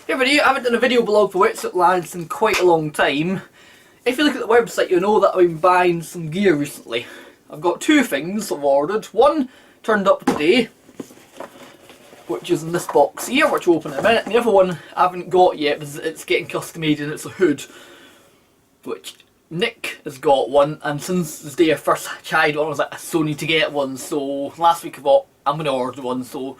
Hey everybody, I haven't done a video blog for Wetsuit Lads in quite a long time. If you look at the website, you'll know that I've been buying some gear recently. I've got two things I've ordered. One turned up today, which is in this box here, which we'll open in a minute. And the other one I haven't got yet because it's getting custom made and it's a hood, which Nick has got one. And since the day I first tried one, I was like, I still need to get one. So last week I thought, I'm going to order one. So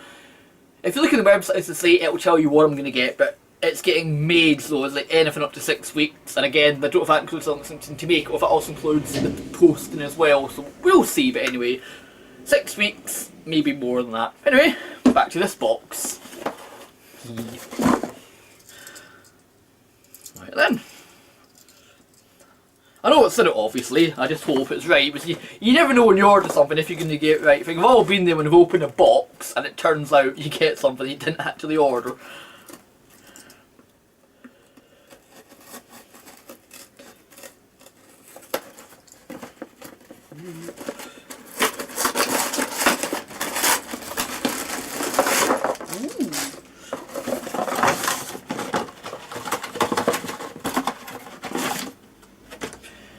if you look at the website, it's the site, it'll tell you what I'm going to get, but it's getting made, so it's like anything up to 6 weeks. And again, I don't know if that includes something to make or if it also includes the posting as well, so we'll see. But anyway, 6 weeks, maybe more than that. Anyway, back to this box. Right then. I know it's in it, obviously. I just hope it's right, because you never know when you order something if you're going to get it right. I think we've all been there when we've opened a box and it turns out you get something you didn't actually order.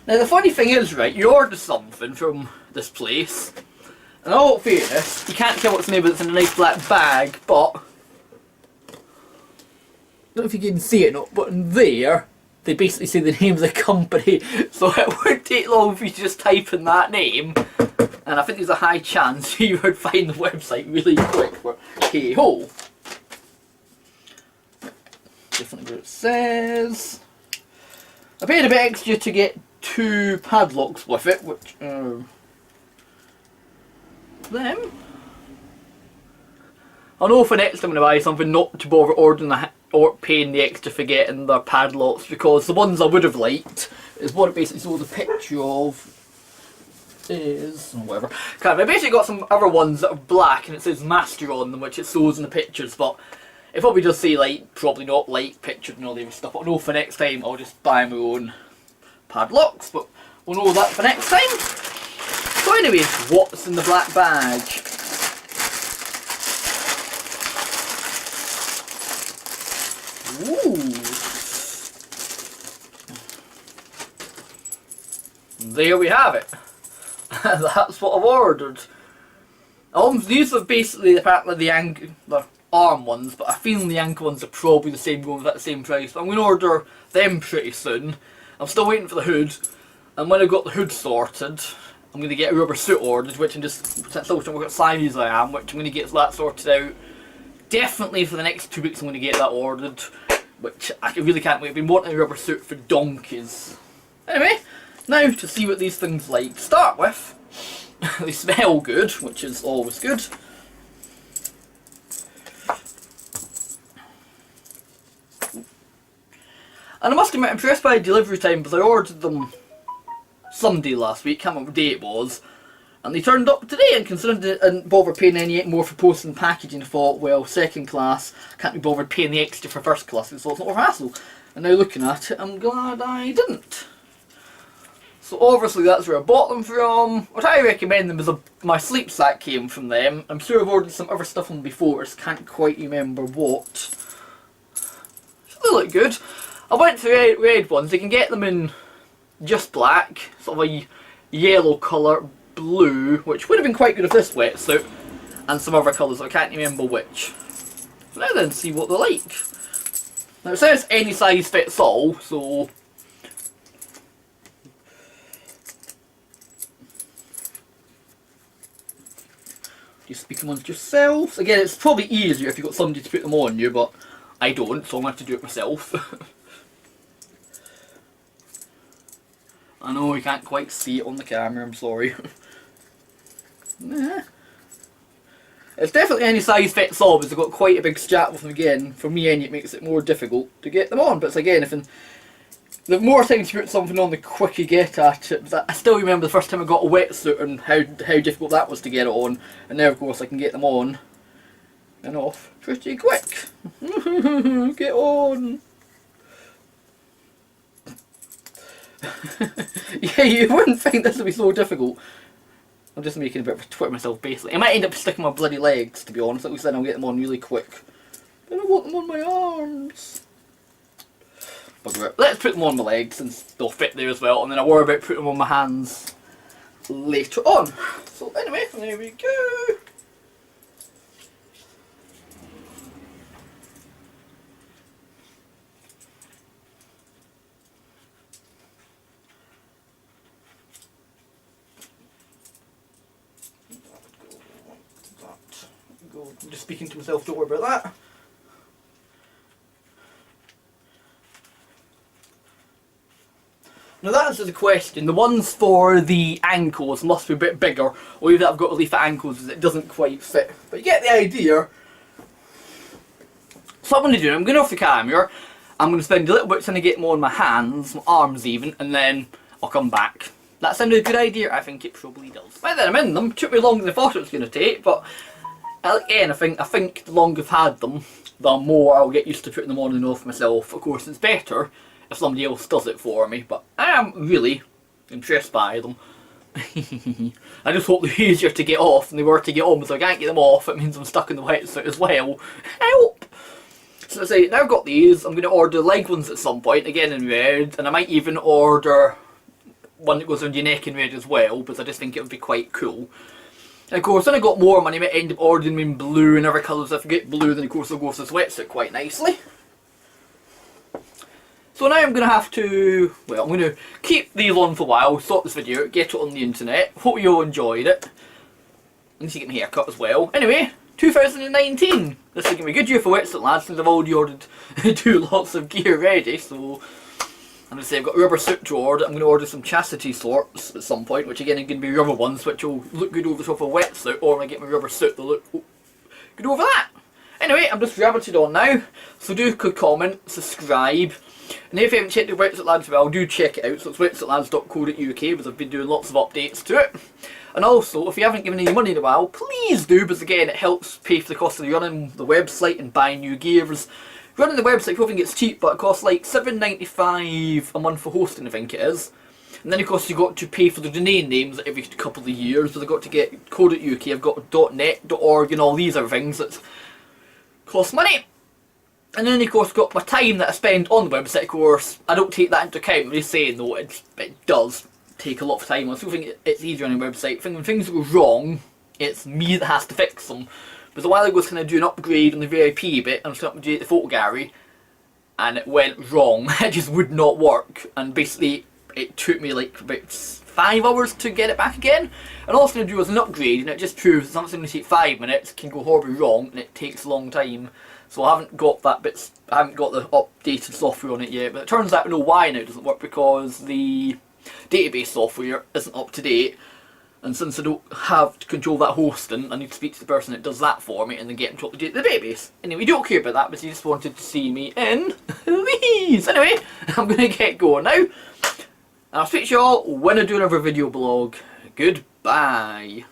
Now the funny thing is, right, you order something from this place, and in all fairness, you can't tell what's in there, but it's in a nice black bag, but I don't know if you can see it or not, but in there, they basically say the name of the company, so it wouldn't take long for you to just type in that name, and I think there's a high chance you would find the website really quick for Hey-Ho. Definitely what it says. I paid a bit extra to get two padlocks with it, which them. I know for next time when I buy something not to bother ordering or paying the extra for getting the padlocks, because the ones I would have liked is what it basically shows a picture of is whatever. I basically got some other ones that are black and it says Master on them, which it shows in the pictures, but it probably does say like probably not like pictured and all the other stuff. But I know for next time I'll just buy my own padlocks, but we'll know that for next time. So anyways, what's in the black bag? Ooh. There we have it. That's what I've ordered. These are basically apparently the arm ones, but I feel the ankle ones are probably the same, going at the same price. But I'm going to order them pretty soon. I'm still waiting for the hood, and when I've got the hood sorted, I'm going to get a rubber suit ordered, which I'm just still trying to work out size I am, which I'm going to get that sorted out. Definitely for the next 2 weeks I'm going to get that ordered, which I really can't wait. I've been wanting a rubber suit for donkeys. Anyway, now to see what these things like. To start with, they smell good, which is always good. And I must admit, I'm impressed by delivery time, because I ordered them Sunday last week, can't remember what day it was, and they turned up today. And considering I didn't bother paying any more for post and packaging, I thought, well, second class, can't be bothered paying the extra for first class, so it's not worth hassle. And now looking at it, I'm glad I didn't. So obviously that's where I bought them from. What I recommend them is my sleep sack came from them. I'm sure I've ordered some other stuff from them before, I just can't quite remember what. So they look good. I went for red ones. You can get them in just black, sort of a yellow colour, blue, which would have been quite good with this wetsuit, and some other colours, I can't remember which. So now then, see what they're like. Now it says any size fits all, so you speak them amongst yourselves. Again, it's probably easier if you've got somebody to put them on you, but I don't, so I'm going to have to do it myself. I know you can't quite see it on the camera, I'm sorry. Nah. It's definitely any size fits all, because I've got quite a big strap with them again. For me, it makes it more difficult to get them on. But it's again, the more times you put something on, the quicker you get at it. I still remember the first time I got a wetsuit and how difficult that was to get it on. And now, of course, I can get them on and off pretty quick. Get on! Yeah, you wouldn't think this would be so difficult. I'm just making a bit of a twit of myself, basically. I might end up sticking my bloody legs, to be honest. At least then I'll get them on really quick. But I want them on my arms. Let's put them on my legs since they'll fit there as well, and then I'll worry about putting them on my hands later on. So anyway, there we go. I'm just speaking to myself, don't worry about that. Now that answers the question. The ones for the ankles must be a bit bigger, or even I've got really fat ankles because it doesn't quite fit. But you get the idea. So what I'm going to do, I'm going off the camera, I'm going to spend a little bit trying to get more on my hands, my arms even, and then I'll come back. That sounded a good idea? I think it probably does. By then I'm in them. It took me longer than I thought it was going to take, but again, I think the longer I've had them, the more I'll get used to putting them on and off myself. Of course, it's better if somebody else does it for me, but I am really impressed by them. I just hope they're easier to get off than they were to get on, because I can't get them off, it means I'm stuck in the wetsuit as well. Help! So let's say, now I've got these, I'm going to order leg ones at some point, again in red, and I might even order one that goes around your neck in red as well, because I just think it would be quite cool. And of course, when I got more money, I might end up ordering them in blue and other colours. If I get blue, then of course they'll go with the sweatsuit quite nicely. So now I'm going to have to, well, I'm going to keep these on for a while, stop this video, get it on the internet. Hope you all enjoyed it. I need to get my hair cut as well. Anyway, 2019. This is going to be a good year for wetsuit lads, since I've already ordered lots of gear ready. So I'm going to say I've got a rubber suit to order. I'm going to order some chastity shorts at some point, which again are going to be rubber ones, which will look good over the top of a wetsuit, or when I get my rubber suit, they'll look good over that. Anyway, I'm just rabbited on now, so do comment, subscribe, and if you haven't checked the Wetsuit Lads well, do check it out. So it's wetsuitlads.co.uk, because I've been doing lots of updates to it. And also, if you haven't given any money in a while, please do, because again it helps pay for the cost of running the website and buying new gears. Running the website, people think it's cheap, but it costs like $7.95 a month for hosting, I think it is. And then of course you've got to pay for the domain names every couple of years, so I've got to get .co.uk, I've got .net, .org and all these other things that cost money. And then of course got my time that I spend on the website. Of course I don't take that into account. I'm just saying though, it does take a lot of time. I still think it's easier on a website. When things go wrong, it's me that has to fix them. But a while ago I was going to do an upgrade on the VIP bit, and I was going to upgrade the photo gallery, and it went wrong. It just would not work, and basically it took me like about 5 hours to get it back again. And all I was going to do was an upgrade, and it just proves that something going to take 5 minutes can go horribly wrong, and it takes a long time. So I haven't got that bit. I haven't got the updated software on it yet. But it turns out I know why now it doesn't work, because the database software isn't up to date. And since I don't have to control that hosting, I need to speak to the person that does that for me and then get them to update the database. Anyway, you don't care about that, but you just wanted to see me in these. Anyway, I'm going to get going now. And I'll speak to you all when I do another video blog. Goodbye.